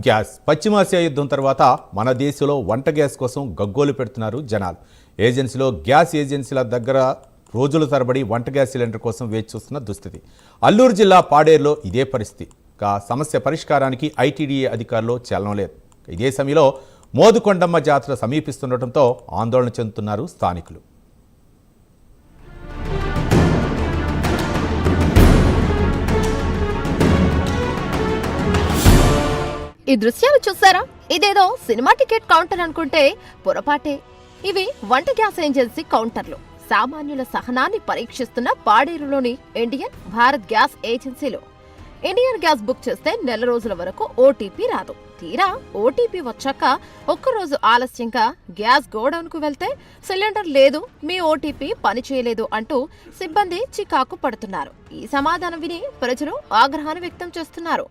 Gas పశ్చిమాసియా యుద్ధం తర్వాత మన దేశంలో వంట గ్యాస్ కోసం గగ్గోలు పెడుతున్నారు జనాలు. గ్యాస్ ఏజెన్సీల దగ్గర రోజుల తరబడి వంట గ్యాస్ సిలిండర్ కోసం వేచి చూస్తున్న దుస్థితి. అల్లూరు జిల్లా పాడేరులో ఇదే పరిస్థితి. సమస్య పరిష్కారానికి ఐటీడీఏ అధికారులు చలనం లేదు. ఇదే సమయంలో మోదుకొండమ్మ జాతర సమీపిస్తుండటంతో ఆందోళన చెందుతున్నారు స్థానికులు. ఈ దృశ్యాలు చూసారా? ఇదేదో సినిమా టికెట్ కౌంటర్ అనుకుంటే పొరపాటే. ఇవి వంట గ్యాస్ ఏజెన్సీ కౌంటర్లు. సామాన్యుల సహనాన్ని పరీక్షిస్తున్న పాడేరులోని ఇండియన్ భారత్ గ్యాస్ ఏజెన్సీలో ఇండియన్ గ్యాస్ బుక్ చేస్తే నెల రోజుల వరకు ఓటీపీ రాదు. తీరా ఓటీపీ వచ్చాక ఒక్కరోజు ఆలస్యంగా గ్యాస్ గోడౌన్ కు వెళ్తే సిలిండర్ లేదు, మీ ఓటీపీ పనిచేయలేదు అంటూ సిబ్బంది చికాకు పడుతున్నారు. ఈ సమాధానం విని ప్రజలు ఆగ్రహాన్ని వ్యక్తం చేస్తున్నారు.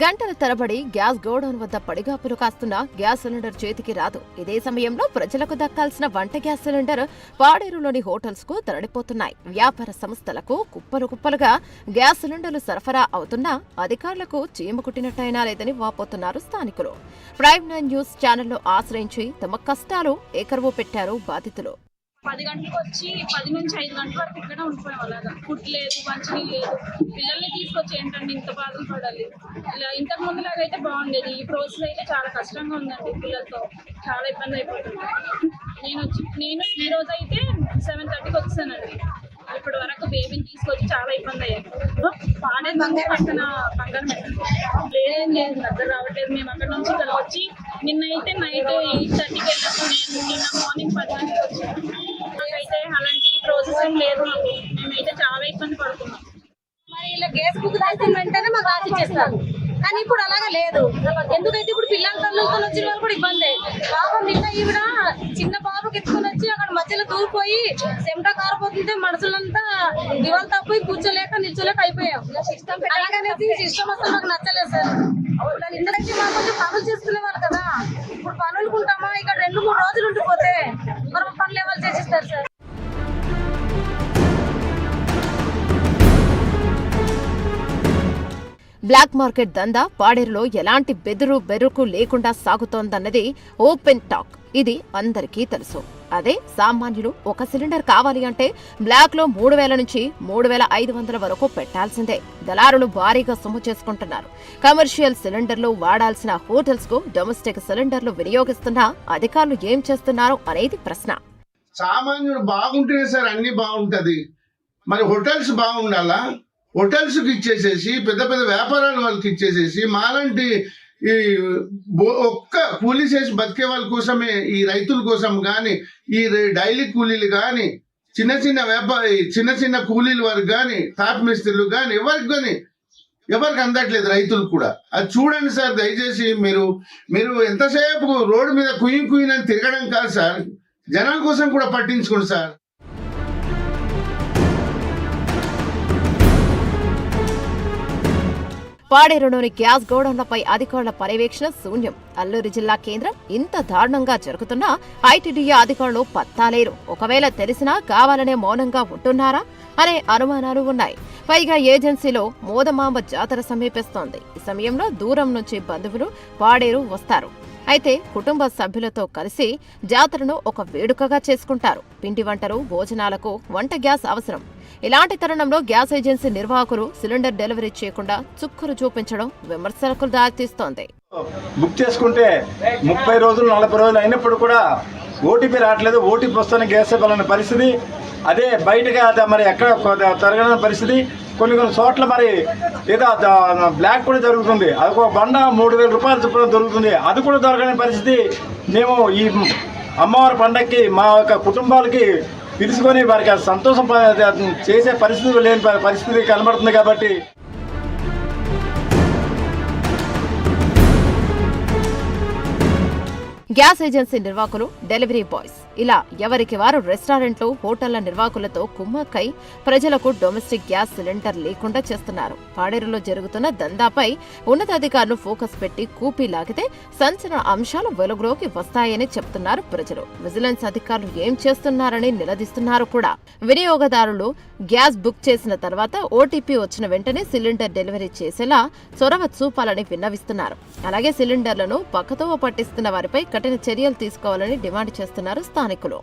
గంటల తరబడి గ్యాస్ గోడౌన్ వద్ద పడిగాపులు కాస్తున్న గ్యాస్ సిలిండర్ చేతికి రాదు. ఇదే సమయంలో ప్రజలకు దక్కాల్సిన వంట గ్యాస్ సిలిండర్ పాడేరులోని హోటల్స్ కు తరలిపోతున్నాయి. వ్యాపార సంస్థలకు కుప్పలు కుప్పలుగా గ్యాస్ సిలిండర్లు సరఫరా అవుతున్నా అధికారులకు చీమ కుట్టినట్టయినా లేదని వాపోతున్నారు స్థానికులు. ప్రైమ్ 9 న్యూస్ ఛానల్లో ఆశ్రయించి తమ కష్టాలు ఏకరువు పెట్టారు బాధితులు. 10 గంటలకు వచ్చి 10 నుంచి 5 గంటల వరకు ఇక్కడే ఉండిపోయాం. అలాగా ఫుడ్ లేదు, మంచినీళ్ళు లేదు. పిల్లల్ని తీసుకొచ్చి ఏంటండి ఇంత బాధలు పడాలి? ఇలా ఇంతకు ముందులాగా అయితే బాగుండేది. ఈ ప్రాసెస్ అయితే చాలా కష్టంగా ఉందండి. పిల్లలతో చాలా ఇబ్బంది అయిపోతుంది. నేను ఈ రోజు అయితే 7:30కి వచ్చానండి. ఇప్పటి వరకు బేబీని తీసుకొచ్చి చాలా ఇబ్బంది అయ్యాను. పాడే పక్కన బంగారం లేదేం లేదు, దగ్గర రావట్లేదు. మేము అక్కడ నుంచి ఇక్కడ వచ్చి నిన్నైతే నైట్ 8:30కి వెళ్ళాము. నేను నిన్న మార్నింగ్ 10 గంటలకు వచ్చాను. నాకైతే అలాంటి ప్రాసెస్ ఏం లేదు. మేమైతే చాలా ఇబ్బంది పడుతున్నాం. మరి ఇలా గ్యాస్ బుక్ రాసిన వెంటనే మాకు రాసి ఇచ్చేస్తారు, కానీ ఇప్పుడు అలాగా లేదు. ఎందుకైతే ఇప్పుడు పిల్లల తల్లులతో వచ్చిన వాళ్ళు కూడా ఇబ్బంది. పాపం నిన్న ఈవిడ చిన్న బాబుకి ఎత్తుకొని వచ్చి అక్కడ మధ్యలో దూరిపోయి చెమట కారిపోతుంటే మనుషులంతా దివాళ తప్పిపోయి కూర్చోలేక నిల్చోలేక అయిపోయాం. అలాగనేది సిస్టమ్ అసలు మాకు నచ్చలేదు సార్. ఎందుకంటే మాకు కొంచెం పనులు చేసుకునేవాళ్ళు కదా. ఇప్పుడు పనులకు ఉంటామా, ఇక్కడ 2-3 రోజులు ఉండిపోతే మరి పనులు ఎవరు చేసిస్తారు సార్? బ్లాక్ మార్కెట్ దందా పాడేరులో ఎలాంటి బెరుకు లేకుండా సాగుతోందన్నది ఓపెన్ టాక్. ఇది అందరికీ తెలుసు. అదే సామాన్యులు ఒక సిలిండర్ కావాలి అంటే బ్లాక్ లో 3,000 నుంచి 3,500 వరకు పెట్టాల్సిందే. దళారులు భారీగా సొమ్ము చేసుకుంటున్నారు. కమర్షియల్ సిలిండర్లు వాడాల్సిన హోటల్స్ కు డొమెస్టిక్ సిలిండర్లు వినియోగిస్తున్న అధికారులు ఏం చేస్తున్నారు అనేది ప్రశ్న. సామాన్యుడు బాగుంటేనే సార్ అన్ని బాగుంటది. మరి హోటల్స్ బాగుండాలా? హోటల్స్కి ఇచ్చేసేసి పెద్ద పెద్ద వ్యాపారాల వాళ్ళకి ఇచ్చేసేసి మాలాంటి ఈ ఒక్క కూలీ చేసి బతికే వాళ్ళ కోసమే, ఈ రైతుల కోసం కానీ, ఈ డైలీ కూలీలు కానీ, చిన్న చిన్న కూలీల వరకు కానీ, తాపి మిస్త్రీలు కానీ ఎవరికి అందట్లేదు. రైతులు కూడా అది చూడండి సార్. దయచేసి మీరు ఎంతసేపు రోడ్డు మీద కుయ్యని తిరగడం కాదు సార్, జనాల కోసం కూడా పట్టించుకోండి సార్. పాడేరులోని గ్యాస్ గోడౌన్లపై అధికారుల పర్యవేక్షణ శూన్యం. అల్లూరు జిల్లా కేంద్రం ఇంత దారుణంగా జరుగుతున్నా ఐటీడీఏ అధికారులు పత్తాలేరు. ఒకవేళ తెలిసినా కావాలనే మౌనంగా ఉంటున్నారా అనే అనుమానాలు ఉన్నాయి. పైగా ఏజెన్సీలో మోదమాంబ జాతర సమీపిస్తోంది. ఈ సమయంలో దూరం నుంచి బంధువులు పాడేరు వస్తారు. అయితే కుటుంబ సభ్యులతో కలిసి జాతరను ఒక వేడుకగా చేసుకుంటారు. పిండి వంటలు, భోజనాలకు వంట గ్యాస్ అవసరం. ఇలాంటి తరుణంలో గ్యాస్ ఏజెన్సీ నిర్వాహకులు సిలిండర్ డెలివరీ చేయకుండా చుక్కలు చూపించడం విమర్శలకు దారితీస్తోంది. బుక్ చేసుకుంటే 30 రోజులు 40 రోజులు అయినప్పుడు కూడా ఓటీపీ రావట్లేదు. ఓటీపీ వస్తున్న గ్యాస్ ఇవ్వాలనే పరిస్థితి. అదే బయటగా మరి ఎక్కడ తరగని పరిస్థితి. కొన్ని చోట్ల మరి ఏదో బ్లాక్ కూడా జరుగుతుంది. అది ఒక బండ 3,000 రూపాయలు చొప్పున దొరుకుతుంది. అది కూడా దొరకని పరిస్థితి. మేము ఈ అమ్మవారి పండగకి మా యొక్క కుటుంబాలకి పిలుచుకొని వారికి సంతోషం చేసే పరిస్థితి లేని పరిస్థితి కనబడుతుంది. కాబట్టి గ్యాస్ ఏజెన్సీ నిర్వాహకులు, డెలివరీ బాయ్స్ ఇలా ఎవరికి వారు రెస్టారెంట్లు, హోటళ్ల నిర్వాహకులతో కుమ్మక్కై ప్రజలకు డొమెస్టిక్ గ్యాస్ సిలిండర్ లేకుండా చేస్తున్నారు. పాడేరులో జరుగుతున్న దందాపై ఉన్నతాధికారులు ఫోకస్ పెట్టి కూపీ లాగితే సంచలన అంశాలు వెలుగులోకి వస్తాయని చెప్తున్నారు ప్రజలు. విజిలెన్స్ అధికారులు ఏం చేస్తున్నారని నిలదీస్తున్నారు కూడా. వినియోగదారులు గ్యాస్ బుక్ చేసిన తర్వాత ఓటీపీ వచ్చిన వెంటనే సిలిండర్ డెలివరీ చేసేలా చొరవ చూపాలని విన్నవిస్తున్నారు. అలాగే సిలిండర్లను పక్కతో పట్టిస్తున్న వారిపై కఠిన చర్యలు తీసుకోవాలని డిమాండ్ చేస్తున్నారు స్థానికులు.